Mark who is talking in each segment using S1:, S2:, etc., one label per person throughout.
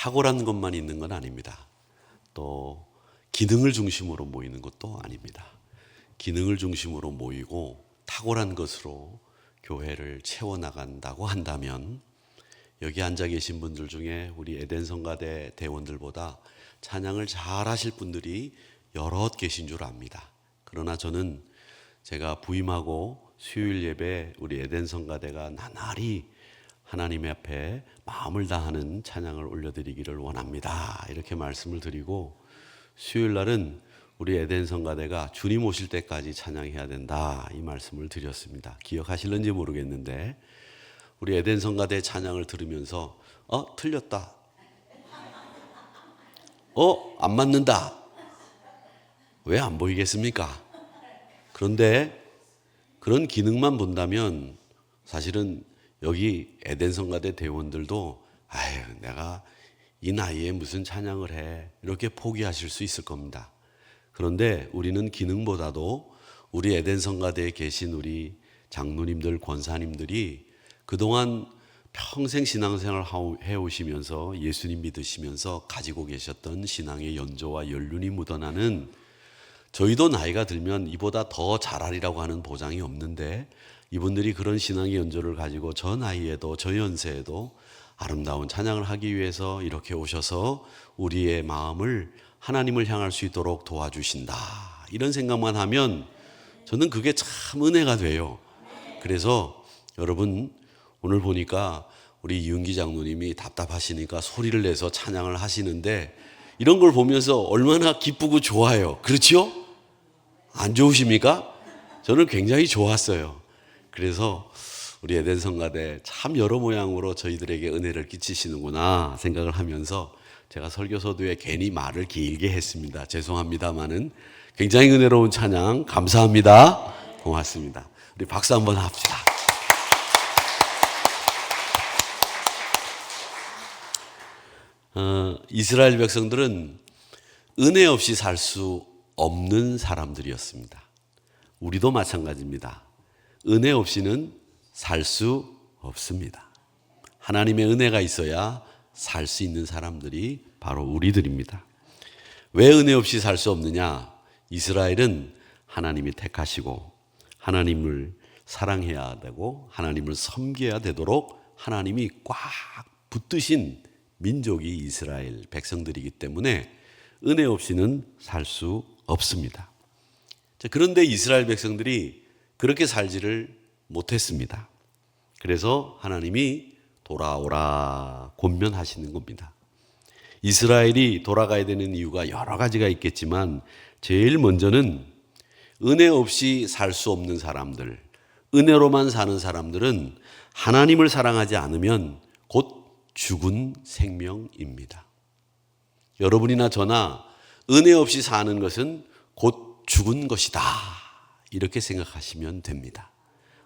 S1: 탁월한 것만 있는 건 아닙니다. 또 기능을 중심으로 모이는 것도 아닙니다. 기능을 중심으로 모이고 탁월한 것으로 교회를 채워나간다고 한다면 여기 앉아 계신 분들 중에 우리 에덴 성가대 대원들보다 찬양을 잘 하실 분들이 여럿 계신 줄 압니다. 그러나 저는 제가 부임하고 수요일 예배 우리 에덴 성가대가 나날이 하나님 앞에 마음을 다하는 찬양을 올려드리기를 원합니다. 이렇게 말씀을 드리고 수요일 날은 우리 에덴 성가대가 주님 오실 때까지 찬양해야 된다 이 말씀을 드렸습니다. 기억하실는지 모르겠는데 우리 에덴 성가대 찬양을 들으면서 틀렸다, 안 맞는다, 왜 안 보이겠습니까? 그런데 그런 기능만 본다면 사실은 여기 에덴 성가대 대원들도 내가 이 나이에 무슨 찬양을 해 이렇게 포기하실 수 있을 겁니다. 그런데 우리는 기능보다도 우리 에덴 성가대에 계신 우리 장로님들, 권사님들이 그동안 평생 신앙생활 해오시면서 예수님 믿으시면서 가지고 계셨던 신앙의 연조와 연륜이 묻어나는, 저희도 나이가 들면 이보다 더 잘하리라고 하는 보장이 없는데 이분들이 그런 신앙의 연조를 가지고 저 나이에도 저 연세에도 아름다운 찬양을 하기 위해서 이렇게 오셔서 우리의 마음을 하나님을 향할 수 있도록 도와주신다 이런 생각만 하면 저는 그게 참 은혜가 돼요. 그래서 여러분 오늘 보니까 우리 이윤기 장로님이 답답하시니까 소리를 내서 찬양을 하시는데 이런 걸 보면서 얼마나 기쁘고 좋아요. 그렇죠? 안 좋으십니까? 저는 굉장히 좋았어요. 그래서 우리 에덴 성가대 참 여러 모양으로 저희들에게 은혜를 끼치시는구나 생각을 하면서 제가 설교서두에 괜히 말을 길게 했습니다. 죄송합니다마는 굉장히 은혜로운 찬양 감사합니다. 고맙습니다. 우리 박수 한번 합시다. 이스라엘 백성들은 은혜 없이 살 수 없는 사람들이었습니다. 우리도 마찬가지입니다. 은혜 없이는 살 수 없습니다. 하나님의 은혜가 있어야 살 수 있는 사람들이 바로 우리들입니다. 왜 은혜 없이 살 수 없느냐? 이스라엘은 하나님이 택하시고 하나님을 사랑해야 되고 하나님을 섬겨야 되도록 하나님이 꽉 붙드신 민족이 이스라엘 백성들이기 때문에 은혜 없이는 살 수 없습니다. 그런데 이스라엘 백성들이 그렇게 살지를 못했습니다. 그래서 하나님이 돌아오라 권면하시는 겁니다. 이스라엘이 돌아가야 되는 이유가 여러 가지가 있겠지만 제일 먼저는 은혜 없이 살 수 없는 사람들, 은혜로만 사는 사람들은 하나님을 사랑하지 않으면 곧 죽은 생명입니다. 여러분이나 저나 은혜 없이 사는 것은 곧 죽은 것이다 이렇게 생각하시면 됩니다.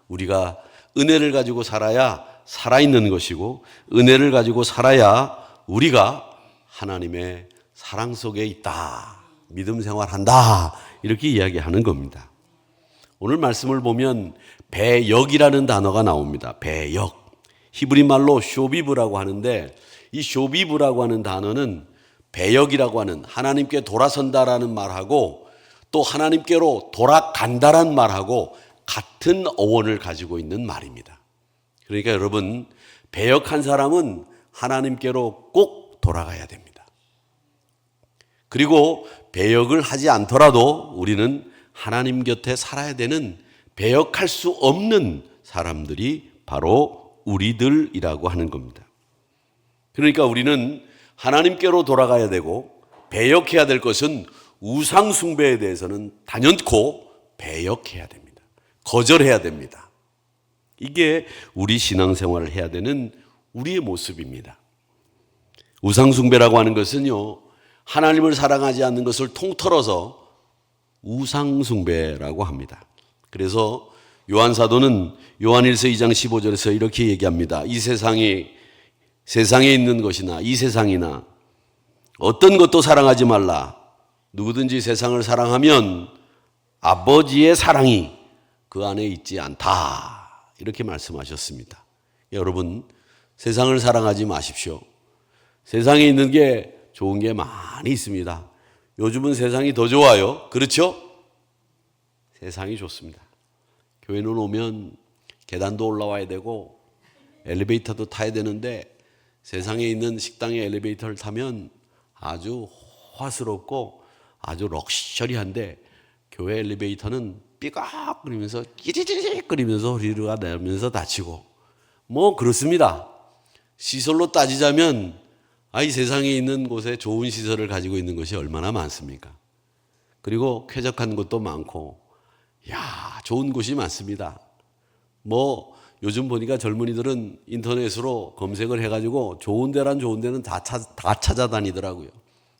S1: 우리가 은혜를 가지고 살아야 살아있는 것이고 은혜를 가지고 살아야 우리가 하나님의 사랑 속에 있다, 믿음 생활한다 이렇게 이야기하는 겁니다. 오늘 말씀을 보면 배역이라는 단어가 나옵니다. 배역. 히브리 말로 쇼비브라고 하는데 이 쇼비브라고 하는 단어는 배역이라고 하는 하나님께 돌아선다라는 말하고 또 하나님께로 돌아간다라는 말하고 같은 어원을 가지고 있는 말입니다. 그러니까 여러분 배역한 사람은 하나님께로 꼭 돌아가야 됩니다. 그리고 배역을 하지 않더라도 우리는 하나님 곁에 살아야 되는 배역할 수 없는 사람들이 바로 우리들이라고 하는 겁니다. 그러니까 우리는 하나님께로 돌아가야 되고 배역해야 될 것은 우상 숭배에 대해서는 단연코 배역해야 됩니다. 거절해야 됩니다. 이게 우리 신앙생활을 해야 되는 우리의 모습입니다. 우상 숭배라고 하는 것은요, 하나님을 사랑하지 않는 것을 통틀어서 우상 숭배라고 합니다. 그래서 요한 사도는 요한일서 2장 15절에서 이렇게 얘기합니다. 이 세상에 있는 것이나 이 세상이나 어떤 것도 사랑하지 말라. 누구든지 세상을 사랑하면 아버지의 사랑이 그 안에 있지 않다. 이렇게 말씀하셨습니다. 여러분, 세상을 사랑하지 마십시오. 세상에 있는 게 좋은 게 많이 있습니다. 요즘은 세상이 더 좋아요. 그렇죠? 세상이 좋습니다. 교회는 오면 계단도 올라와야 되고 엘리베이터도 타야 되는데 세상에 있는 식당의 엘리베이터를 타면 아주 호화스럽고 아주 럭셔리한데 교회 엘리베이터는 삐걱거리면서 끼리리거리면서 소리가 나면서 다치고 뭐 그렇습니다. 시설로 따지자면 이 세상에 있는 곳에 좋은 시설을 가지고 있는 것이 얼마나 많습니까? 그리고 쾌적한 곳도 많고 좋은 곳이 많습니다. 뭐 요즘 보니까 젊은이들은 인터넷으로 검색을 해가지고 좋은 데란 좋은 데는 다 찾아다니더라고요.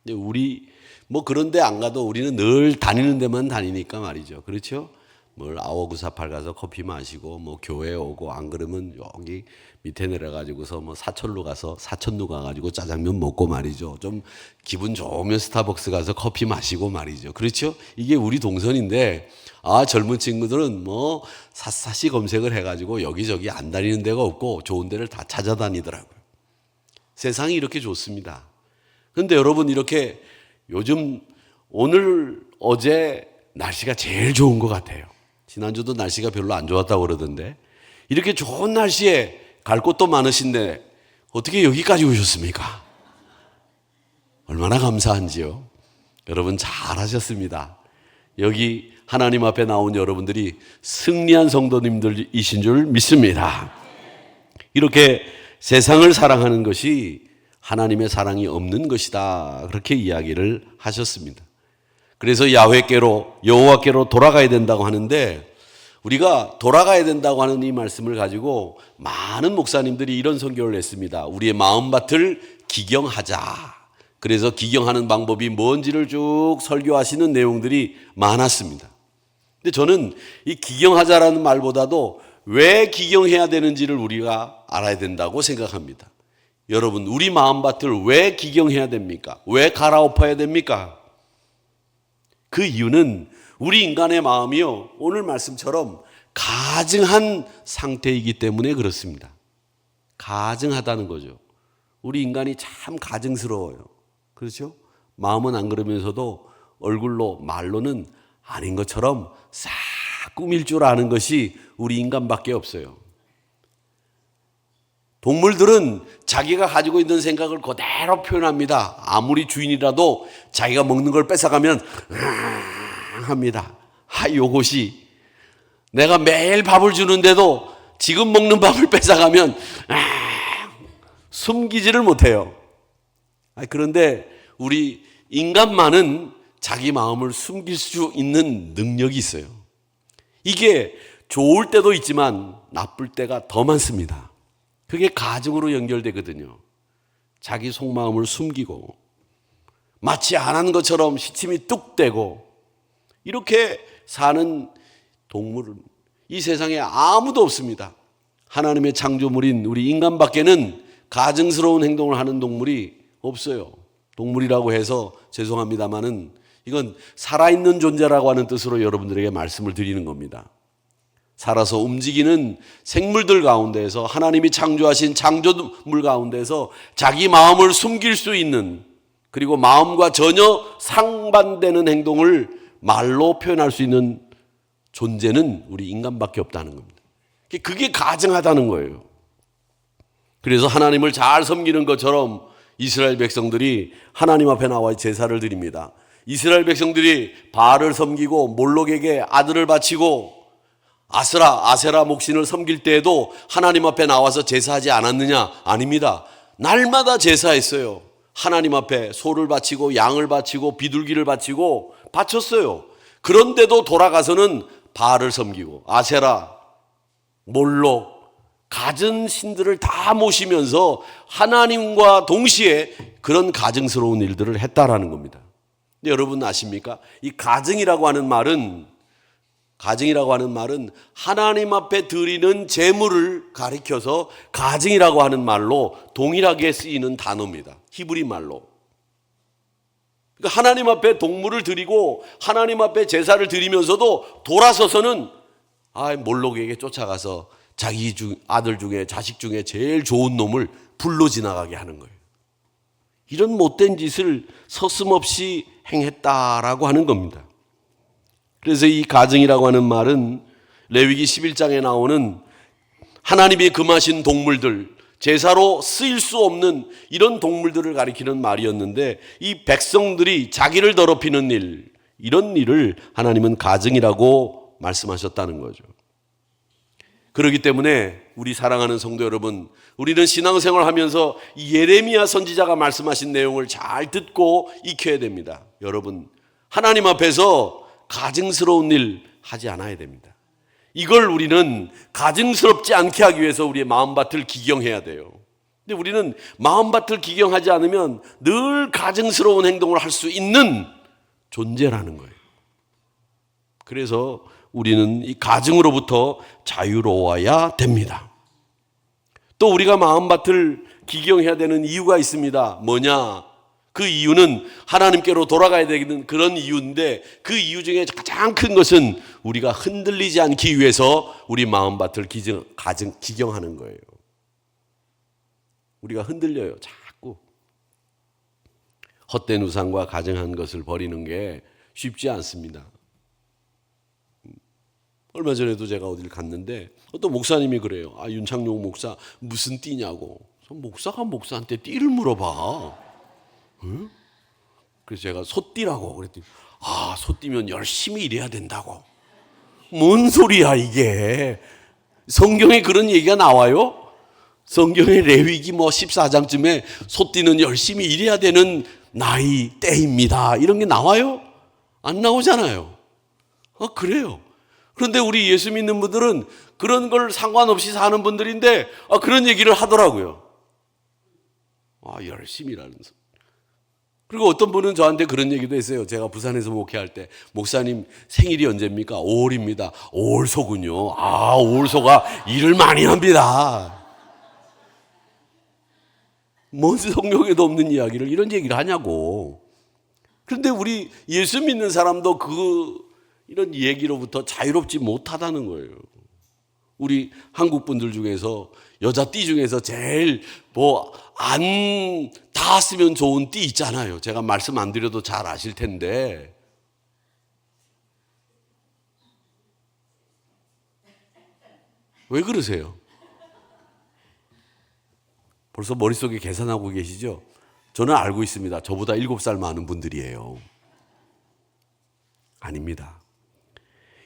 S1: 근데 우리 뭐 그런 데 안 가도 우리는 늘 다니는 데만 다니니까 말이죠. 그렇죠? 뭘 아워구사팔 가서 커피 마시고 뭐 교회 오고 안 그러면 여기 밑에 내려가지고서 뭐 사천루 가가지고 짜장면 먹고 말이죠. 좀 기분 좋으면 스타벅스 가서 커피 마시고 말이죠. 그렇죠? 이게 우리 동선인데 젊은 친구들은 뭐 샅샅이 검색을 해가지고 여기저기 안 다니는 데가 없고 좋은 데를 다 찾아다니더라고요. 세상이 이렇게 좋습니다. 그런데 여러분 이렇게 요즘 오늘 어제 날씨가 제일 좋은 것 같아요. 지난주도 날씨가 별로 안 좋았다고 그러던데 이렇게 좋은 날씨에 갈 곳도 많으신데 어떻게 여기까지 오셨습니까? 얼마나 감사한지요. 여러분 잘하셨습니다. 여기 하나님 앞에 나온 여러분들이 승리한 성도님들이신 줄 믿습니다. 이렇게 세상을 사랑하는 것이 하나님의 사랑이 없는 것이다. 그렇게 이야기를 하셨습니다. 그래서 야훼께로 여호와께로 돌아가야 된다고 하는데 우리가 돌아가야 된다고 하는 이 말씀을 가지고 많은 목사님들이 이런 선교를 했습니다. 우리의 마음밭을 기경하자. 그래서 기경하는 방법이 뭔지를 쭉 설교하시는 내용들이 많았습니다. 근데 저는 이 기경하자라는 말보다도 왜 기경해야 되는지를 우리가 알아야 된다고 생각합니다. 여러분, 우리 마음밭을 왜 기경해야 됩니까? 왜 갈아엎어야 됩니까? 그 이유는 우리 인간의 마음이요, 오늘 말씀처럼 가증한 상태이기 때문에 그렇습니다. 가증하다는 거죠. 우리 인간이 참 가증스러워요. 그렇죠? 마음은 안 그러면서도 얼굴로 말로는 아닌 것처럼 싹 꾸밀 줄 아는 것이 우리 인간밖에 없어요. 동물들은 자기가 가지고 있는 생각을 그대로 표현합니다. 아무리 주인이라도 자기가 먹는 걸 뺏어가면 합니다. 요것이 내가 매일 밥을 주는데도 지금 먹는 밥을 뺏어가면 숨기지를 못해요. 그런데 우리 인간만은 자기 마음을 숨길 수 있는 능력이 있어요. 이게 좋을 때도 있지만 나쁠 때가 더 많습니다. 그게 가증으로 연결되거든요. 자기 속마음을 숨기고 마치 안 한 것처럼 시침이 뚝 떼고 이렇게 사는 동물은 이 세상에 아무도 없습니다. 하나님의 창조물인 우리 인간밖에는 가증스러운 행동을 하는 동물이 없어요. 동물이라고 해서 죄송합니다마는 이건 살아있는 존재라고 하는 뜻으로 여러분들에게 말씀을 드리는 겁니다. 살아서 움직이는 생물들 가운데에서 하나님이 창조하신 창조물 가운데서 자기 마음을 숨길 수 있는, 그리고 마음과 전혀 상반되는 행동을 말로 표현할 수 있는 존재는 우리 인간밖에 없다는 겁니다. 그게 가증하다는 거예요. 그래서 하나님을 잘 섬기는 것처럼 이스라엘 백성들이 하나님 앞에 나와 제사를 드립니다. 이스라엘 백성들이 바알을 섬기고 몰록에게 아들을 바치고 아세라 목신을 섬길 때에도 하나님 앞에 나와서 제사하지 않았느냐? 아닙니다. 날마다 제사했어요. 하나님 앞에 소를 바치고 양을 바치고 비둘기를 바치고 바쳤어요. 그런데도 돌아가서는 바알을 섬기고 아세라, 몰록, 가증 신들을 다 모시면서 하나님과 동시에 그런 가증스러운 일들을 했다라는 겁니다. 근데 여러분 아십니까? 이 가증이라고 하는 말은 하나님 앞에 드리는 제물을 가리켜서 가증이라고 하는 말로 동일하게 쓰이는 단어입니다. 히브리 말로. 그러니까 하나님 앞에 동물을 드리고 하나님 앞에 제사를 드리면서도 돌아서서는 몰록에게 쫓아가서 자기 아들 중에 자식 중에 제일 좋은 놈을 불러 지나가게 하는 거예요. 이런 못된 짓을 서슴없이 행했다라고 하는 겁니다. 그래서 이 가증이라고 하는 말은 레위기 11장에 나오는 하나님이 금하신 동물들, 제사로 쓰일 수 없는 이런 동물들을 가리키는 말이었는데, 이 백성들이 자기를 더럽히는 일, 이런 일을 하나님은 가증이라고 말씀하셨다는 거죠. 그렇기 때문에 우리 사랑하는 성도 여러분, 우리는 신앙생활을 하면서 이 예레미야 선지자가 말씀하신 내용을 잘 듣고 익혀야 됩니다. 여러분, 하나님 앞에서 가증스러운 일 하지 않아야 됩니다. 이걸 우리는 가증스럽지 않게 하기 위해서 우리의 마음밭을 기경해야 돼요. 근데 우리는 마음밭을 기경하지 않으면 늘 가증스러운 행동을 할 수 있는 존재라는 거예요. 그래서 우리는 이 가증으로부터 자유로워야 됩니다. 또 우리가 마음밭을 기경해야 되는 이유가 있습니다. 뭐냐? 그 이유는 하나님께로 돌아가야 되는 그런 이유인데, 그 이유 중에 가장 큰 것은 우리가 흔들리지 않기 위해서 우리 마음밭을 기경하는 거예요. 우리가 흔들려요, 자꾸. 헛된 우상과 가증한 것을 버리는 게 쉽지 않습니다. 얼마 전에도 제가 어딜 갔는데 어떤 목사님이 그래요. 윤창용 목사 무슨 띠냐고. 목사가 목사한테 띠를 물어봐. 응? 그래서 제가 소띠라고 그랬더니 소띠면 열심히 일해야 된다고. 뭔 소리야 이게. 성경에 그런 얘기가 나와요? 성경의 레위기 14장쯤에 소띠는 열심히 일해야 되는 나이 때입니다, 이런 게 나와요? 안 나오잖아요. 그래요. 그런데 우리 예수 믿는 분들은 그런 걸 상관없이 사는 분들인데 그런 얘기를 하더라고요. 열심히 일하는 소리. 그리고 어떤 분은 저한테 그런 얘기도 했어요. 제가 부산에서 목회할 때, 목사님 생일이 언제입니까? 5월입니다. 5월소군요. 5월소가 일을 많이 합니다. 뭔 성경에도 없는 이야기를 이런 얘기를 하냐고. 그런데 우리 예수 믿는 사람도 이런 얘기로부터 자유롭지 못하다는 거예요. 우리 한국 분들 중에서 여자 띠 중에서 제일 안 닿았으면 좋은 띠 있잖아요. 제가 말씀 안 드려도 잘 아실 텐데. 왜 그러세요? 벌써 머릿속에 계산하고 계시죠? 저는 알고 있습니다. 저보다 7살 많은 분들이에요. 아닙니다.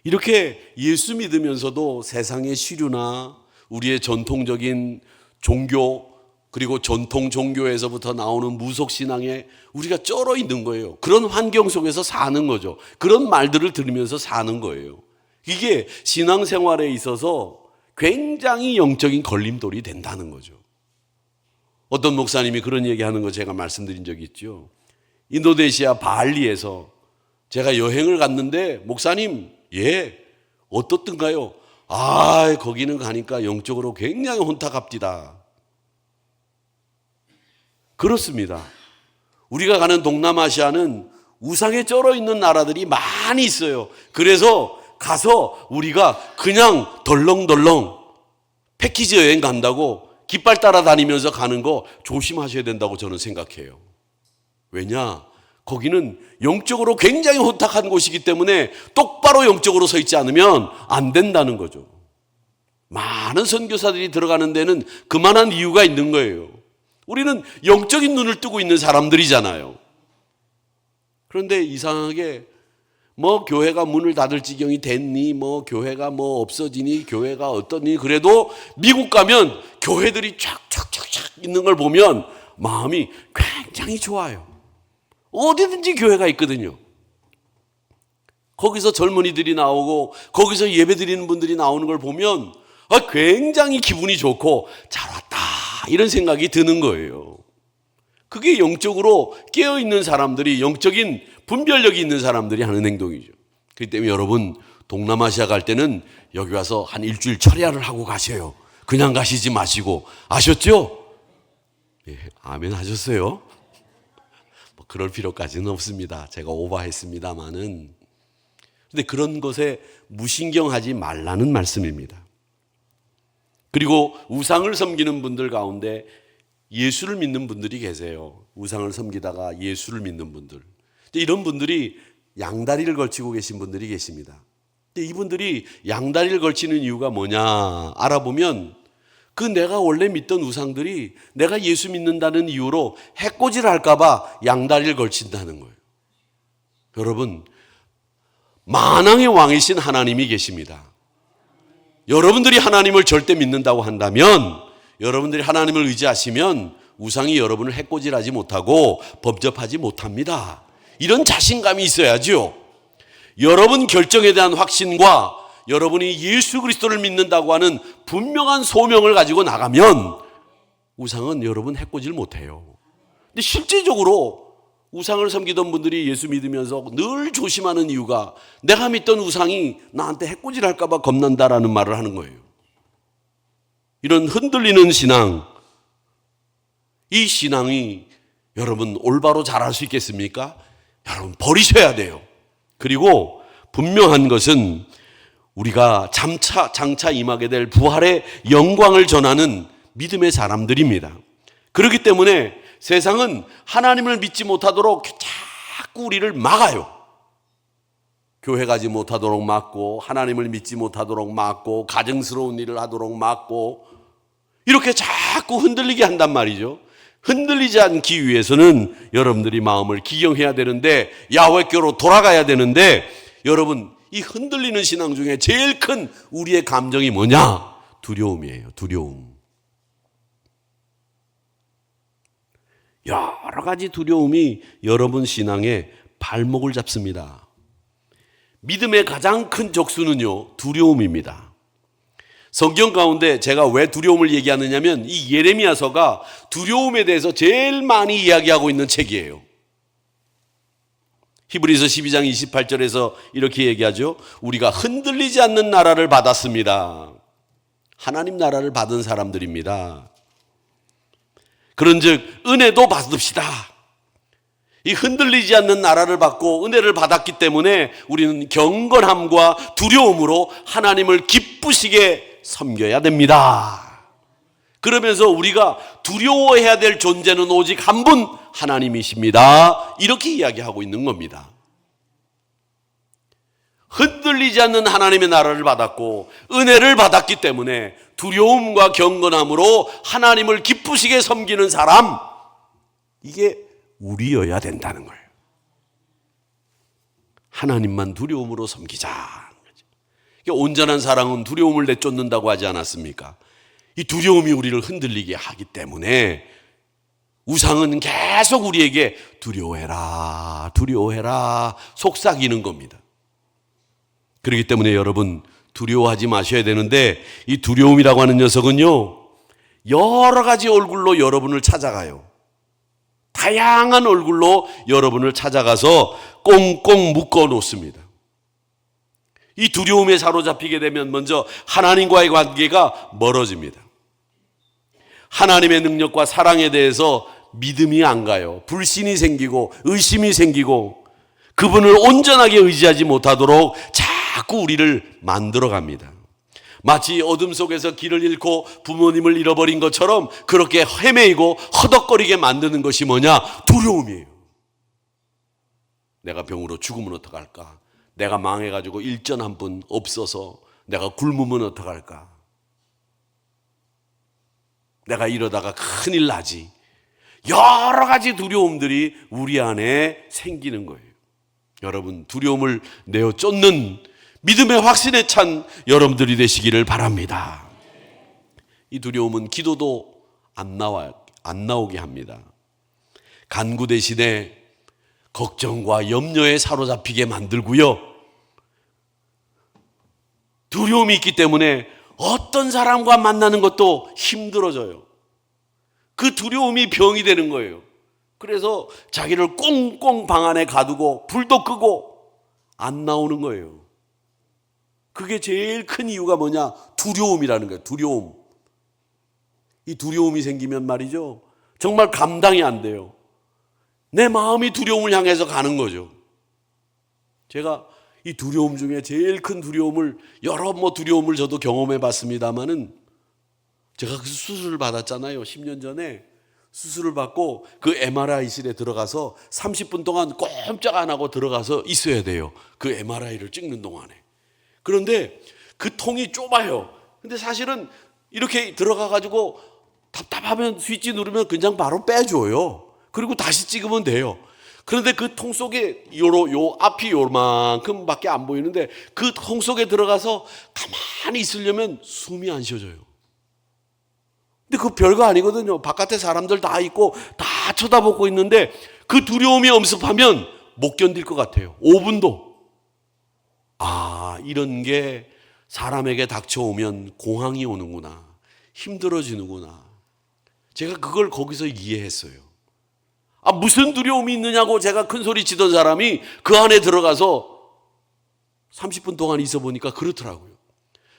S1: 이렇게 예수 믿으면서도 세상의 시류나 우리의 전통적인 종교, 그리고 전통 종교에서부터 나오는 무속신앙에 우리가 쩔어 있는 거예요. 그런 환경 속에서 사는 거죠. 그런 말들을 들으면서 사는 거예요. 이게 신앙생활에 있어서 굉장히 영적인 걸림돌이 된다는 거죠. 어떤 목사님이 그런 얘기하는 거 제가 말씀드린 적이 있죠. 인도네시아 발리에서 제가 여행을 갔는데, 목사님, 어떻든가요? 거기는 가니까 영적으로 굉장히 혼탁합디다. 그렇습니다. 우리가 가는 동남아시아는 우상에 쩔어 있는 나라들이 많이 있어요. 그래서 가서 우리가 그냥 덜렁덜렁 패키지 여행 간다고 깃발 따라다니면서 가는 거 조심하셔야 된다고 저는 생각해요. 왜냐? 거기는 영적으로 굉장히 혼탁한 곳이기 때문에 똑바로 영적으로 서 있지 않으면 안 된다는 거죠. 많은 선교사들이 들어가는 데는 그만한 이유가 있는 거예요. 우리는 영적인 눈을 뜨고 있는 사람들이잖아요. 그런데 이상하게 교회가 문을 닫을 지경이 됐니, 교회가 없어지니, 교회가 어떠니, 그래도 미국 가면 교회들이 쫙쫙쫙쫙 있는 걸 보면 마음이 굉장히 좋아요. 어디든지 교회가 있거든요. 거기서 젊은이들이 나오고 거기서 예배드리는 분들이 나오는 걸 보면 굉장히 기분이 좋고 잘 왔다, 이런 생각이 드는 거예요. 그게 영적으로 깨어있는 사람들이, 영적인 분별력이 있는 사람들이 하는 행동이죠. 그렇기 때문에 여러분, 동남아시아 갈 때는 여기 와서 한 일주일 철야를 하고 가세요. 그냥 가시지 마시고. 아셨죠? 아멘 하셨어요? 그럴 필요까지는 없습니다. 제가 오버했습니다마는. 근데 그런 것에 무신경하지 말라는 말씀입니다. 그리고 우상을 섬기는 분들 가운데 예수를 믿는 분들이 계세요. 우상을 섬기다가 예수를 믿는 분들. 이런 분들이 양다리를 걸치고 계신 분들이 계십니다. 근데 이분들이 양다리를 걸치는 이유가 뭐냐 알아보면 그 내가 원래 믿던 우상들이 내가 예수 믿는다는 이유로 해코지를 할까봐 양다리를 걸친다는 거예요. 여러분, 만왕의 왕이신 하나님이 계십니다. 여러분들이 하나님을 절대 믿는다고 한다면, 여러분들이 하나님을 의지하시면 우상이 여러분을 해코지하지 못하고 범접하지 못합니다. 이런 자신감이 있어야죠. 여러분 결정에 대한 확신과 여러분이 예수 그리스도를 믿는다고 하는 분명한 소명을 가지고 나가면 우상은 여러분 해코지를 못해요. 근데 실제적으로 우상을 섬기던 분들이 예수 믿으면서 늘 조심하는 이유가 내가 믿던 우상이 나한테 해코지를 할까 봐 겁난다라는 말을 하는 거예요. 이런 흔들리는 신앙, 이 신앙이 여러분 올바로 자랄 수 있겠습니까? 여러분 버리셔야 돼요. 그리고 분명한 것은 우리가 장차 임하게 될 부활의 영광을 전하는 믿음의 사람들입니다. 그렇기 때문에 세상은 하나님을 믿지 못하도록 자꾸 우리를 막아요. 교회 가지 못하도록 막고, 하나님을 믿지 못하도록 막고, 가증스러운 일을 하도록 막고, 이렇게 자꾸 흔들리게 한단 말이죠. 흔들리지 않기 위해서는 여러분들이 마음을 기경해야 되는데, 야훼께로 돌아가야 되는데, 여러분 이 흔들리는 신앙 중에 제일 큰 우리의 감정이 뭐냐? 두려움이에요. 두려움. 여러 가지 두려움이 여러분 신앙의 발목을 잡습니다. 믿음의 가장 큰 적수는요, 두려움입니다. 성경 가운데 제가 왜 두려움을 얘기하느냐면 이 예레미야서가 두려움에 대해서 제일 많이 이야기하고 있는 책이에요. 히브리서 12장 28절에서 이렇게 얘기하죠. 우리가 흔들리지 않는 나라를 받았습니다. 하나님 나라를 받은 사람들입니다. 그런즉 은혜도 받읍시다. 이 흔들리지 않는 나라를 받고 은혜를 받았기 때문에 우리는 경건함과 두려움으로 하나님을 기쁘시게 섬겨야 됩니다. 그러면서 우리가 두려워해야 될 존재는 오직 한 분, 하나님이십니다. 이렇게 이야기하고 있는 겁니다. 흔들리지 않는 하나님의 나라를 받았고 은혜를 받았기 때문에 두려움과 경건함으로 하나님을 기쁘시게 섬기는 사람, 이게 우리여야 된다는 거예요. 하나님만 두려움으로 섬기자. 온전한 사랑은 두려움을 내쫓는다고 하지 않았습니까? 이 두려움이 우리를 흔들리게 하기 때문에 우상은 계속 우리에게 두려워해라, 두려워해라 속삭이는 겁니다. 그렇기 때문에 여러분 두려워하지 마셔야 되는데 이 두려움이라고 하는 녀석은요, 여러 가지 얼굴로 여러분을 찾아가요. 다양한 얼굴로 여러분을 찾아가서 꽁꽁 묶어 놓습니다. 이 두려움에 사로잡히게 되면 먼저 하나님과의 관계가 멀어집니다. 하나님의 능력과 사랑에 대해서 믿음이 안 가요. 불신이 생기고 의심이 생기고 그분을 온전하게 의지하지 못하도록 자꾸 우리를 만들어 갑니다. 마치 어둠 속에서 길을 잃고 부모님을 잃어버린 것처럼 그렇게 헤매이고 허덕거리게 만드는 것이 뭐냐? 두려움이에요. 내가 병으로 죽으면 어떡할까? 내가 망해가지고 일전 한 분 없어서 내가 굶으면 어떡할까? 내가 이러다가 큰일 나지. 여러 가지 두려움들이 우리 안에 생기는 거예요. 여러분 두려움을 내어 쫓는 믿음의 확신에 찬 여러분들이 되시기를 바랍니다. 이 두려움은 기도도 안 나오게 합니다. 간구 대신에 걱정과 염려에 사로잡히게 만들고요. 두려움이 있기 때문에 어떤 사람과 만나는 것도 힘들어져요. 그 두려움이 병이 되는 거예요. 그래서 자기를 꽁꽁 방 안에 가두고 불도 끄고 안 나오는 거예요. 그게 제일 큰 이유가 뭐냐? 두려움이라는 거예요. 두려움. 이 두려움이 생기면 말이죠, 정말 감당이 안 돼요. 내 마음이 두려움을 향해서 가는 거죠. 제가 이 두려움 중에 제일 큰 두려움을, 여러 두려움을 저도 경험해 봤습니다만은, 제가 그 수술을 받았잖아요. 10년 전에 수술을 받고 그 MRI실에 들어가서 30분 동안 꼼짝 안 하고 들어가서 있어야 돼요. 그 MRI를 찍는 동안에. 그런데 그 통이 좁아요. 근데 사실은 이렇게 들어가 가지고 답답하면 스위치 누르면 그냥 바로 빼줘요. 그리고 다시 찍으면 돼요. 그런데 그 통 속에 요 앞이 요만큼밖에 안 보이는데 그 통 속에 들어가서 가만히 있으려면 숨이 안 쉬어져요. 근데 그 별거 아니거든요. 바깥에 사람들 다 있고 다 쳐다보고 있는데 그 두려움이 엄습하면 못 견딜 것 같아요. 5분도. 이런 게 사람에게 닥쳐오면 공황이 오는구나. 힘들어지는구나. 제가 그걸 거기서 이해했어요. 무슨 두려움이 있느냐고 제가 큰 소리 치던 사람이 그 안에 들어가서 30분 동안 있어 보니까 그렇더라고요.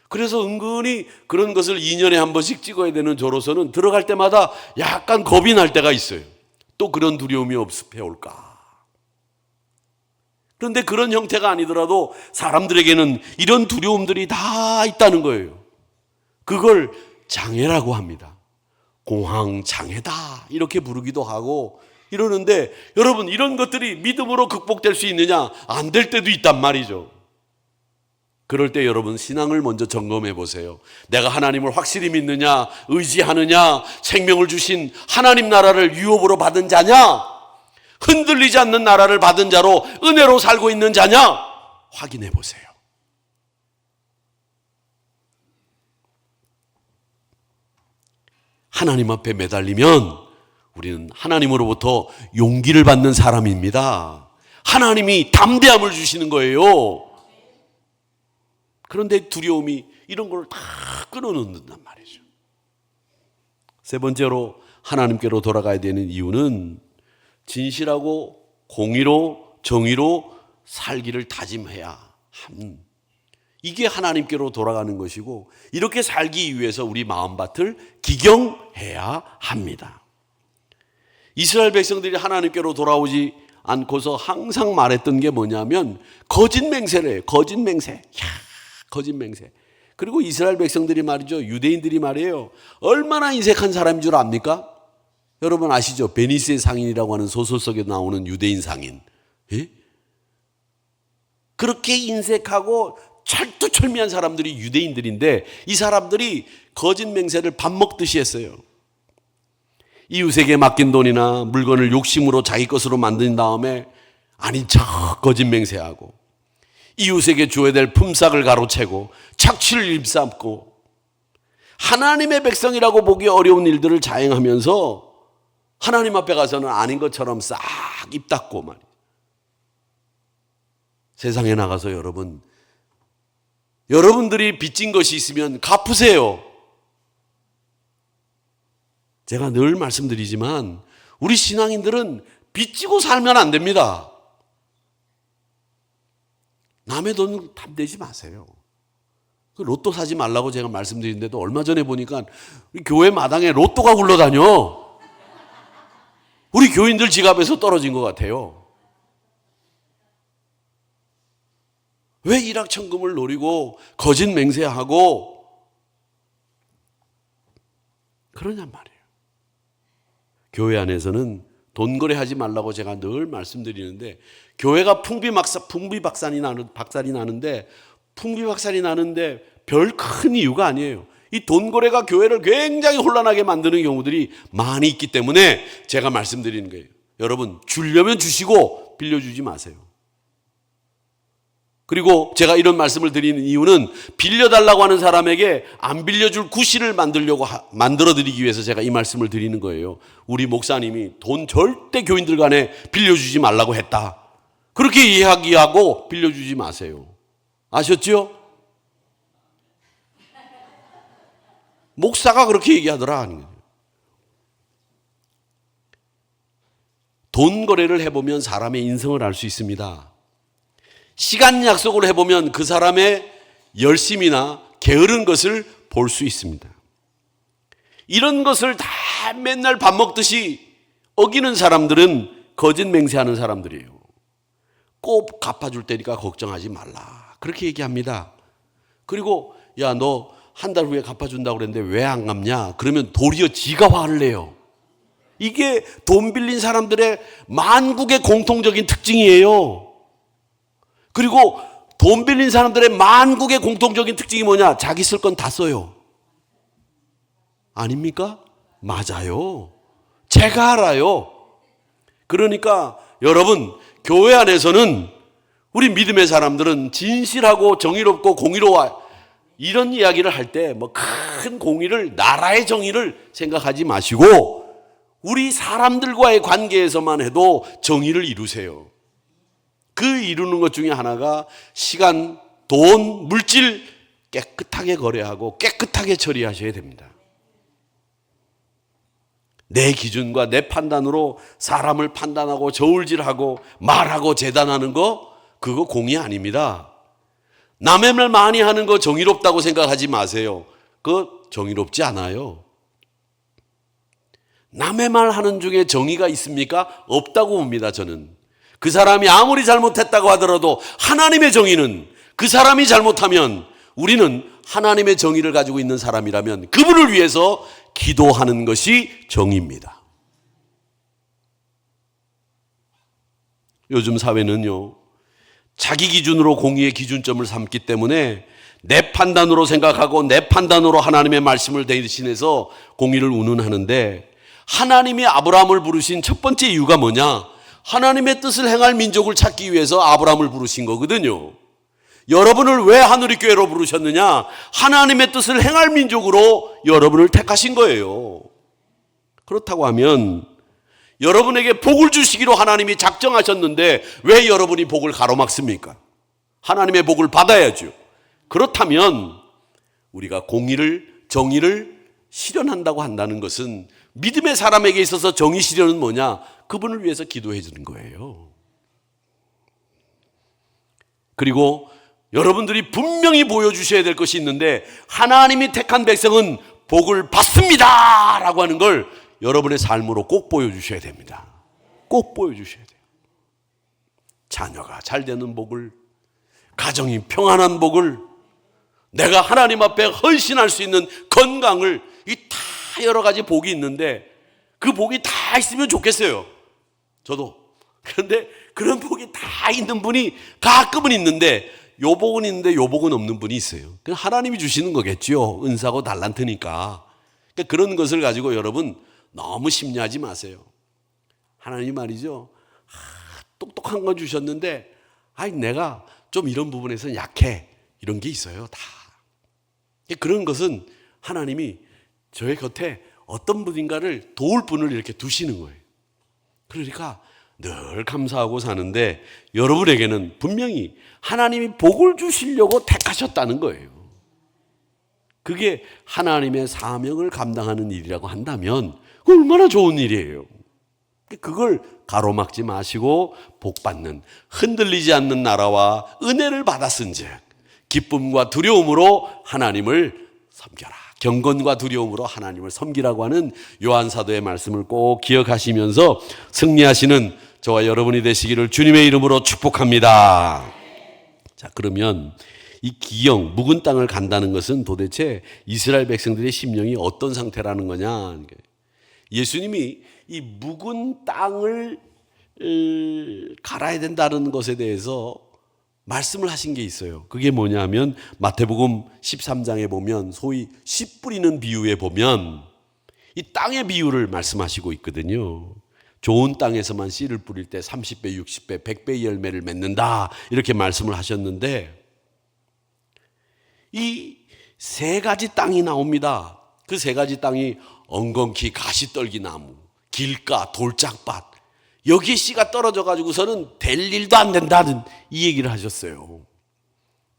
S1: 그래서 은근히 그런 것을 2년에 한 번씩 찍어야 되는 저로서는 들어갈 때마다 약간 겁이 날 때가 있어요. 또 그런 두려움이 없습해 올까. 그런데 그런 형태가 아니더라도 사람들에게는 이런 두려움들이 다 있다는 거예요. 그걸 장애라고 합니다. 공황장애다 이렇게 부르기도 하고 이러는데 여러분 이런 것들이 믿음으로 극복될 수 있느냐? 안 될 때도 있단 말이죠. 그럴 때 여러분 신앙을 먼저 점검해 보세요. 내가 하나님을 확실히 믿느냐, 의지하느냐, 생명을 주신 하나님 나라를 유업으로 받은 자냐, 흔들리지 않는 나라를 받은 자로 은혜로 살고 있는 자냐 확인해 보세요. 하나님 앞에 매달리면 우리는 하나님으로부터 용기를 받는 사람입니다. 하나님이 담대함을 주시는 거예요. 그런데 두려움이 이런 걸 다 끊어놓는단 말이죠. 세 번째로 하나님께로 돌아가야 되는 이유는 진실하고 공의로 정의로 살기를 다짐해야 함. 이게 하나님께로 돌아가는 것이고 이렇게 살기 위해서 우리 마음밭을 기경해야 합니다. 이스라엘 백성들이 하나님께로 돌아오지 않고서 항상 말했던 게 뭐냐면 거짓 맹세를 해요. 거짓 맹세. 거짓 맹세. 그리고 이스라엘 백성들이 말이죠. 유대인들이 말이에요. 얼마나 인색한 사람인 줄 압니까? 여러분 아시죠? 베니스의 상인이라고 하는 소설 속에 나오는 유대인 상인. 예? 그렇게 인색하고 철두철미한 사람들이 유대인들인데 이 사람들이 거짓 맹세를 밥 먹듯이 했어요. 이웃에게 맡긴 돈이나 물건을 욕심으로 자기 것으로 만든 다음에 아닌 척 거짓 맹세하고 이웃에게 줘야 될 품삯을 가로채고 착취를 일삼고 하나님의 백성이라고 보기 어려운 일들을 자행하면서 하나님 앞에 가서는 아닌 것처럼 싹 입 닫고 말이에요. 세상에 나가서 여러분들이 빚진 것이 있으면 갚으세요. 제가 늘 말씀드리지만 우리 신앙인들은 빚지고 살면 안 됩니다. 남의 돈 탐내지 마세요. 로또 사지 말라고 제가 말씀드리는데도 얼마 전에 보니까 우리 교회 마당에 로또가 굴러다녀. 우리 교인들 지갑에서 떨어진 것 같아요. 왜 일확천금을 노리고 거짓 맹세하고 그러냔 말이에요. 교회 안에서는 돈 거래하지 말라고 제가 늘 말씀드리는데 교회가 풍비박산이 나는데 별 큰 이유가 아니에요. 이 돈 거래가 교회를 굉장히 혼란하게 만드는 경우들이 많이 있기 때문에 제가 말씀드리는 거예요. 여러분 주려면 주시고 빌려주지 마세요. 그리고 제가 이런 말씀을 드리는 이유는 빌려달라고 하는 사람에게 안 빌려줄 구실을 만들어드리기 위해서 제가 이 말씀을 드리는 거예요. 우리 목사님이 돈 절대 교인들 간에 빌려주지 말라고 했다. 그렇게 이야기하고 빌려주지 마세요. 아셨죠? 목사가 그렇게 얘기하더라. 돈 거래를 해보면 사람의 인성을 알 수 있습니다. 시간 약속을 해보면 그 사람의 열심이나 게으른 것을 볼 수 있습니다. 이런 것을 다 맨날 밥 먹듯이 어기는 사람들은 거짓 맹세하는 사람들이에요. 꼭 갚아줄 테니까 걱정하지 말라. 그렇게 얘기합니다. 그리고 야, 너 한 달 후에 갚아준다고 그랬는데 왜 안 갚냐? 그러면 도리어 지가 화를 내요. 이게 돈 빌린 사람들의 만국의 공통적인 특징이에요. 그리고 돈 빌린 사람들의 만국의 공통적인 특징이 뭐냐? 자기 쓸 건 다 써요. 아닙니까? 맞아요. 제가 알아요. 그러니까 여러분, 교회 안에서는 우리 믿음의 사람들은 진실하고 정의롭고 공의로워 이런 이야기를 할 때 뭐 큰 공의를, 나라의 정의를 생각하지 마시고 우리 사람들과의 관계에서만 해도 정의를 이루세요. 그 이루는 것 중에 하나가 시간, 돈, 물질 깨끗하게 거래하고 깨끗하게 처리하셔야 됩니다. 내 기준과 내 판단으로 사람을 판단하고 저울질하고 말하고 재단하는 거 그거 공의 아닙니다. 남의 말 많이 하는 거 정의롭다고 생각하지 마세요. 그거 정의롭지 않아요. 남의 말 하는 중에 정의가 있습니까? 없다고 봅니다, 저는. 그 사람이 아무리 잘못했다고 하더라도 하나님의 정의는 그 사람이 잘못하면 우리는 하나님의 정의를 가지고 있는 사람이라면 그분을 위해서 기도하는 것이 정의입니다. 요즘 사회는요, 자기 기준으로 공의의 기준점을 삼기 때문에 내 판단으로 생각하고 내 판단으로 하나님의 말씀을 대신해서 공의를 운운하는데 하나님이 아브라함을 부르신 첫 번째 이유가 뭐냐? 하나님의 뜻을 행할 민족을 찾기 위해서 아브라함을 부르신 거거든요. 여러분을 왜 하늘의교회로 부르셨느냐? 하나님의 뜻을 행할 민족으로 여러분을 택하신 거예요. 그렇다고 하면 여러분에게 복을 주시기로 하나님이 작정하셨는데 왜 여러분이 복을 가로막습니까? 하나님의 복을 받아야죠. 그렇다면 우리가 공의를, 정의를 실현한다고 한다는 것은 믿음의 사람에게 있어서 정의 실현은 뭐냐? 그분을 위해서 기도해 주는 거예요. 그리고 여러분들이 분명히 보여주셔야 될 것이 있는데 하나님이 택한 백성은 복을 받습니다 라고 하는 걸 여러분의 삶으로 꼭 보여주셔야 됩니다. 꼭 보여주셔야 돼요. 자녀가 잘 되는 복을, 가정이 평안한 복을, 내가 하나님 앞에 헌신할 수 있는 건강을, 이 다 여러 가지 복이 있는데 그 복이 다 있으면 좋겠어요. 저도. 그런데 그런 복이 다 있는 분이 가끔은 있는데 요 복은 있는데 요 복은 없는 분이 있어요. 그냥 하나님이 주시는 거겠죠. 은사고 달란트니까. 그러니까 그런 것을 가지고 여러분 너무 심려하지 마세요. 하나님 말이죠. 똑똑한 건 주셨는데 내가 좀 이런 부분에서 약해. 이런 게 있어요. 다. 그런 것은 하나님이 저의 곁에 어떤 분인가를 도울 분을 이렇게 두시는 거예요. 그러니까 늘 감사하고 사는데 여러분에게는 분명히 하나님이 복을 주시려고 택하셨다는 거예요. 그게 하나님의 사명을 감당하는 일이라고 한다면 얼마나 좋은 일이에요. 그걸 가로막지 마시고 복받는, 흔들리지 않는 나라와 은혜를 받았은즉 기쁨과 두려움으로 하나님을 섬겨라. 경건과 두려움으로 하나님을 섬기라고 하는 요한 사도의 말씀을 꼭 기억하시면서 승리하시는 저와 여러분이 되시기를 주님의 이름으로 축복합니다. 자, 그러면 이 기영, 묵은 땅을 간다는 것은 도대체 이스라엘 백성들의 심령이 어떤 상태라는 거냐? 예수님이 이 묵은 땅을 갈아야 된다는 것에 대해서 말씀을 하신 게 있어요. 그게 뭐냐면 마태복음 13장에 보면 소위 씨 뿌리는 비유에 보면 이 땅의 비유를 말씀하시고 있거든요. 좋은 땅에서만 씨를 뿌릴 때 30배, 60배, 100배의 열매를 맺는다 이렇게 말씀을 하셨는데 이 세 가지 땅이 나옵니다. 그 세 가지 땅이 엉겅퀴, 가시떨기 나무, 길가, 돌짝밭, 여기에 씨가 떨어져 가지고서는 될 일도 안 된다는 이 얘기를 하셨어요.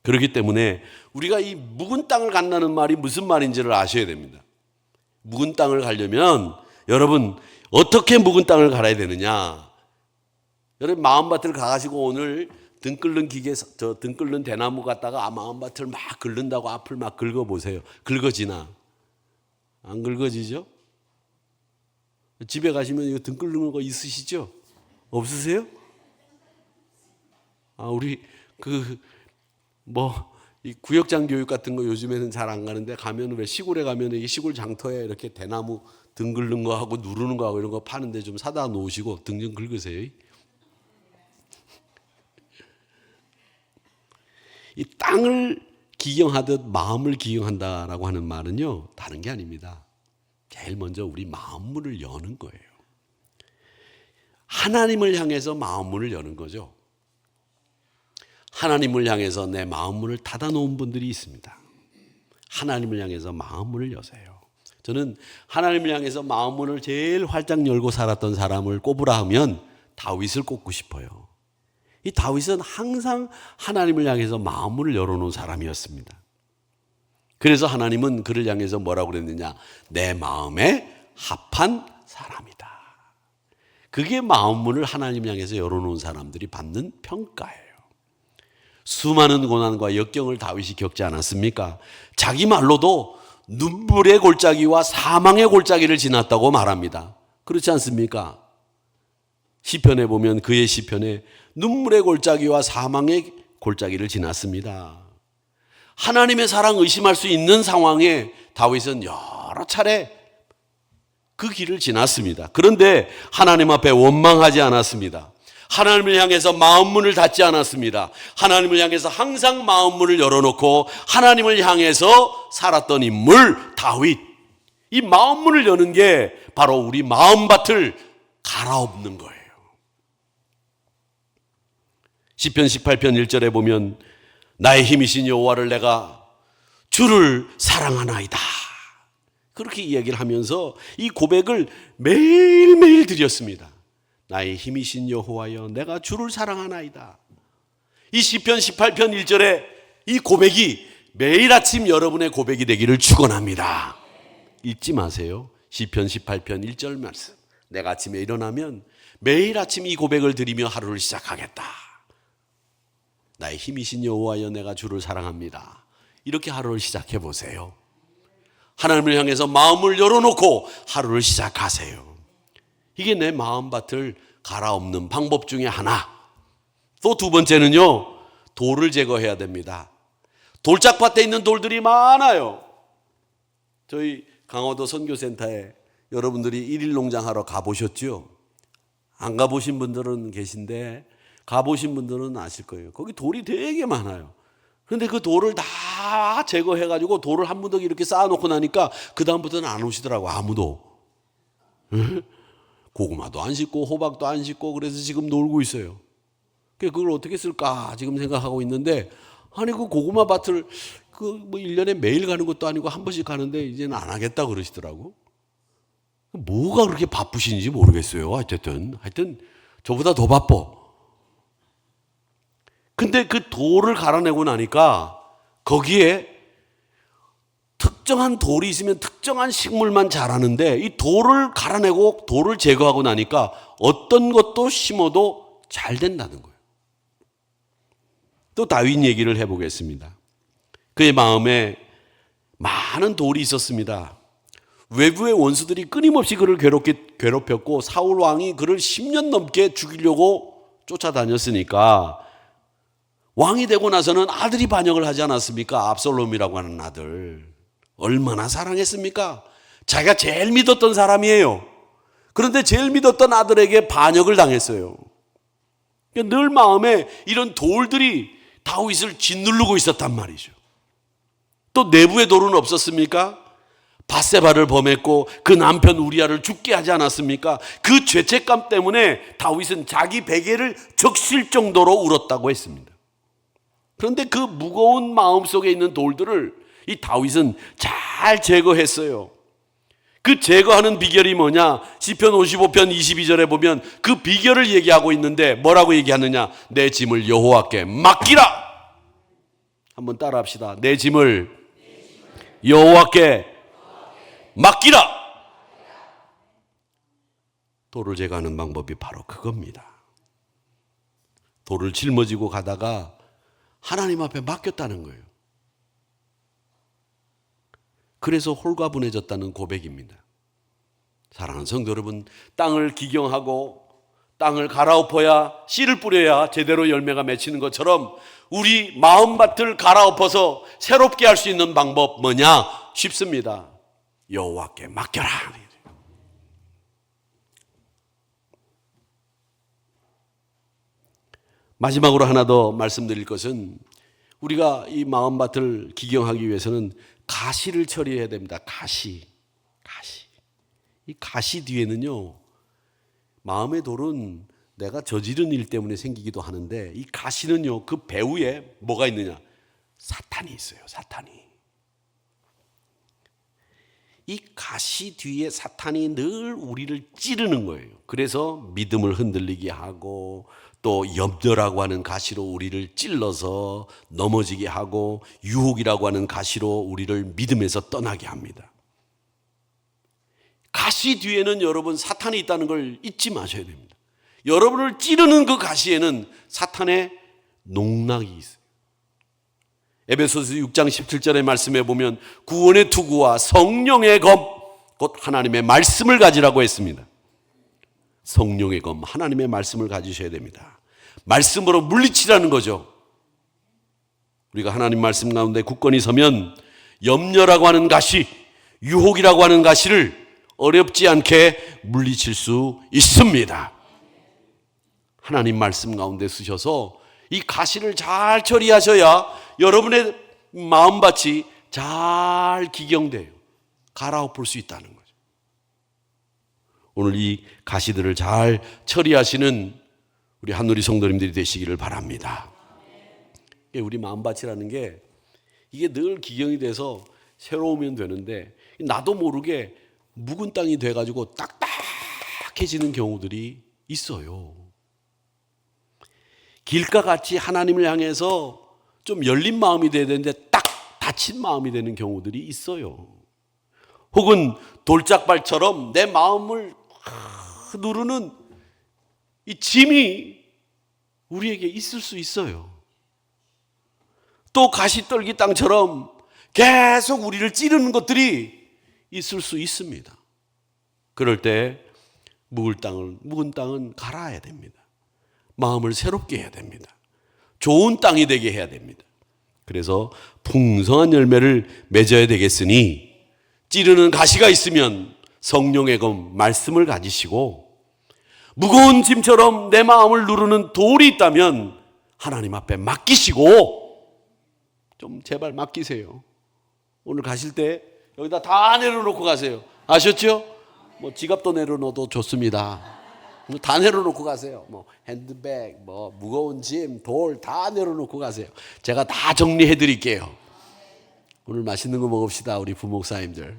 S1: 그렇기 때문에 우리가 이 묵은 땅을 간다는 말이 무슨 말인지를 아셔야 됩니다. 묵은 땅을 가려면 여러분 어떻게 묵은 땅을 갈아야 되느냐? 여러분 마음밭을 가가지고 오늘 등 끓는 기계, 등 끓는 대나무 갖다가 마음밭을 막 긁는다고 앞을 막 긁어보세요. 긁어지나? 안 긁어지죠? 집에 가시면 이거 등 끓는 거 있으시죠? 없으세요? 우리 이 구역장 교육 같은 거 요즘에는 잘 안 가는데 가면 왜 시골에 가면 이게 시골 장터에 이렇게 대나무 등 긁는 거 하고 누르는 거 하고 이런 거 파는데 좀 사다 놓으시고 등 좀 긁으세요. 이 땅을 기경하듯 마음을 기경한다라고 하는 말은요, 다른 게 아닙니다. 제일 먼저 우리 마음문을 여는 거예요. 하나님을 향해서 마음문을 여는 거죠. 하나님을 향해서 내 마음문을 닫아놓은 분들이 있습니다. 하나님을 향해서 마음문을 여세요. 저는 하나님을 향해서 마음문을 제일 활짝 열고 살았던 사람을 꼽으라 하면 다윗을 꼽고 싶어요. 이 다윗은 항상 하나님을 향해서 마음문을 열어놓은 사람이었습니다. 그래서 하나님은 그를 향해서 뭐라고 그랬느냐? 내 마음에 합한 사람이다. 그게 마음문을 하나님 향해서 열어놓은 사람들이 받는 평가예요. 수많은 고난과 역경을 다윗이 겪지 않았습니까? 자기 말로도 눈물의 골짜기와 사망의 골짜기를 지났다고 말합니다. 그렇지 않습니까? 시편에 보면 그의 시편에 눈물의 골짜기와 사망의 골짜기를 지났습니다. 하나님의 사랑 의심할 수 있는 상황에 다윗은 여러 차례 그 길을 지났습니다. 그런데 하나님 앞에 원망하지 않았습니다. 하나님을 향해서 마음문을 닫지 않았습니다. 하나님을 향해서 항상 마음문을 열어놓고 하나님을 향해서 살았던 인물 다윗. 이 마음문을 여는 게 바로 우리 마음밭을 갈아엎는 거예요. 시편 18편 1절에 보면 나의 힘이신 여호와를 내가 주를 사랑하나이다. 그렇게 이야기를 하면서 이 고백을 매일매일 드렸습니다. 나의 힘이신 여호와여 내가 주를 사랑하나이다. 이 시편 18편 1절에 이 고백이 매일 아침 여러분의 고백이 되기를 축원합니다. 잊지 마세요. 시편 18편 1절 말씀. 내가 아침에 일어나면 매일 아침 이 고백을 드리며 하루를 시작하겠다. 나의 힘이신 여호와여 내가 주를 사랑합니다. 이렇게 하루를 시작해 보세요. 하나님을 향해서 마음을 열어놓고 하루를 시작하세요. 이게 내 마음밭을 갈아엎는 방법 중에 하나. 또 두 번째는요, 돌을 제거해야 됩니다. 돌짝밭에 있는 돌들이 많아요. 저희 강화도 선교센터에 여러분들이 일일 농장하러 가보셨죠? 안 가보신 분들은 계신데 가보신 분들은 아실 거예요. 거기 돌이 되게 많아요. 그런데 그 돌을 다 제거해가지고 돌을 한 무더기 이렇게 쌓아놓고 나니까 그 다음부터는 안 오시더라고, 아무도. 고구마도 안 심고 호박도 안 심고 그래서 지금 놀고 있어요. 그걸 어떻게 쓸까 지금 생각하고 있는데, 아니 그 고구마 밭을 뭐 1년에 매일 가는 것도 아니고 한 번씩 가는데 이제는 안 하겠다 그러시더라고. 뭐가 그렇게 바쁘신지 모르겠어요. 하여튼 저보다 더 바빠. 근데 그 돌을 갈아내고 나니까 거기에 특정한 돌이 있으면 특정한 식물만 자라는데 이 돌을 갈아내고 돌을 제거하고 나니까 어떤 것도 심어도 잘 된다는 거예요. 또 다윗 얘기를 해보겠습니다. 그의 마음에 많은 돌이 있었습니다. 외부의 원수들이 끊임없이 그를 괴롭혔고 사울 왕이 그를 10년 넘게 죽이려고 쫓아다녔으니까 왕이 되고 나서는 아들이 반역을 하지 않았습니까? 압살롬이라고 하는 아들. 얼마나 사랑했습니까? 자기가 제일 믿었던 사람이에요. 그런데 제일 믿었던 아들에게 반역을 당했어요. 늘 마음에 이런 돌들이 다윗을 짓누르고 있었단 말이죠. 또 내부의 돌은 없었습니까? 밧세바를 범했고 그 남편 우리아를 죽게 하지 않았습니까? 그 죄책감 때문에 다윗은 자기 베개를 적실 정도로 울었다고 했습니다. 그런데 그 무거운 마음속에 있는 돌들을 이 다윗은 잘 제거했어요. 그 제거하는 비결이 뭐냐? 시편 55편 22절에 보면 그 비결을 얘기하고 있는데 뭐라고 얘기하느냐? 내 짐을 여호와께 맡기라. 한번 따라합시다. 내 짐을 여호와께 맡기라. 돌을 제거하는 방법이 바로 그겁니다. 돌을 짊어지고 가다가 하나님 앞에 맡겼다는 거예요. 그래서 홀가분해졌다는 고백입니다. 사랑하는 성도 여러분, 땅을 기경하고 땅을 갈아엎어야 씨를 뿌려야 제대로 열매가 맺히는 것처럼 우리 마음밭을 갈아엎어서 새롭게 할 수 있는 방법 뭐냐? 쉽습니다. 여호와께 맡겨라. 마지막으로 하나 더 말씀드릴 것은 우리가 이 마음밭을 기경하기 위해서는 가시를 처리해야 됩니다. 가시. 이 가시 뒤에는요, 마음의 돌은 내가 저지른 일 때문에 생기기도 하는데 이 가시는요, 그 배후에 뭐가 있느냐? 사탄이 있어요. 사탄이. 이 가시 뒤에 사탄이 늘 우리를 찌르는 거예요. 그래서 믿음을 흔들리게 하고 또 염려라고 하는 가시로 우리를 찔러서 넘어지게 하고 유혹이라고 하는 가시로 우리를 믿음에서 떠나게 합니다. 가시 뒤에는 여러분 사탄이 있다는 걸 잊지 마셔야 됩니다. 여러분을 찌르는 그 가시에는 사탄의 농락이 있어요. 에베소서 6장 17절의 말씀에 보면 구원의 투구와 성령의 검 곧 하나님의 말씀을 가지라고 했습니다. 성령의 검, 하나님의 말씀을 가지셔야 됩니다. 말씀으로 물리치라는 거죠. 우리가 하나님 말씀 가운데 굳건히 서면 염려라고 하는 가시, 유혹이라고 하는 가시를 어렵지 않게 물리칠 수 있습니다. 하나님 말씀 가운데 쓰셔서 이 가시를 잘 처리하셔야 여러분의 마음밭이 잘 기경돼요. 갈아엎을 수 있다는 거죠. 오늘 이 가시들을 잘 처리하시는 우리 한누리 성도님들이 되시기를 바랍니다. 우리 마음밭이라는 게 이게 늘 기경이 돼서 새로우면 되는데 나도 모르게 묵은 땅이 돼가지고 딱딱해지는 경우들이 있어요. 길가 같이 하나님을 향해서 좀 열린 마음이 돼야 되는데 딱 닫힌 마음이 되는 경우들이 있어요. 혹은 돌짝발처럼 내 마음을 누르는 이 짐이 우리에게 있을 수 있어요. 또 가시떨기 땅처럼 계속 우리를 찌르는 것들이 있을 수 있습니다. 그럴 때 묵은 땅은 갈아야 됩니다. 마음을 새롭게 해야 됩니다. 좋은 땅이 되게 해야 됩니다. 그래서 풍성한 열매를 맺어야 되겠으니 찌르는 가시가 있으면 성령의 검 말씀을 가지시고 무거운 짐처럼 내 마음을 누르는 돌이 있다면 하나님 앞에 맡기시고 좀 제발 맡기세요. 오늘 가실 때 여기다 다 내려놓고 가세요. 아셨죠? 뭐 지갑도 내려놓어도 좋습니다. 다 내려놓고 가세요. 뭐 핸드백, 뭐 무거운 짐, 돌 다 내려놓고 가세요. 제가 다 정리해 드릴게요. 오늘 맛있는 거 먹읍시다, 우리 부목사님들.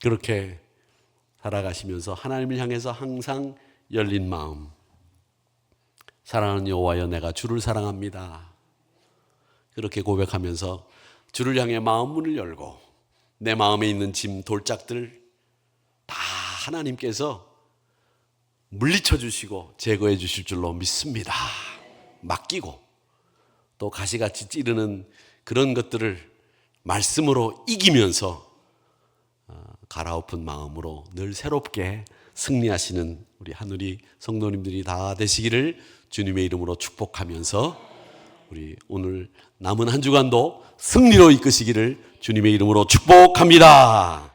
S1: 그렇게 살아가시면서 하나님을 향해서 항상 열린 마음, 사랑하는 여호와여 내가 주를 사랑합니다. 그렇게 고백하면서 주를 향해 마음 문을 열고 내 마음에 있는 짐, 돌짝들 다 하나님께서 물리쳐 주시고 제거해 주실 줄로 믿습니다. 맡기고 또 가시같이 찌르는 그런 것들을 말씀으로 이기면서 갈아엎은 마음으로 늘 새롭게 승리하시는 우리 하늘이 성도님들이 다 되시기를 주님의 이름으로 축복하면서 우리 오늘 남은 한 주간도 승리로 이끄시기를 주님의 이름으로 축복합니다.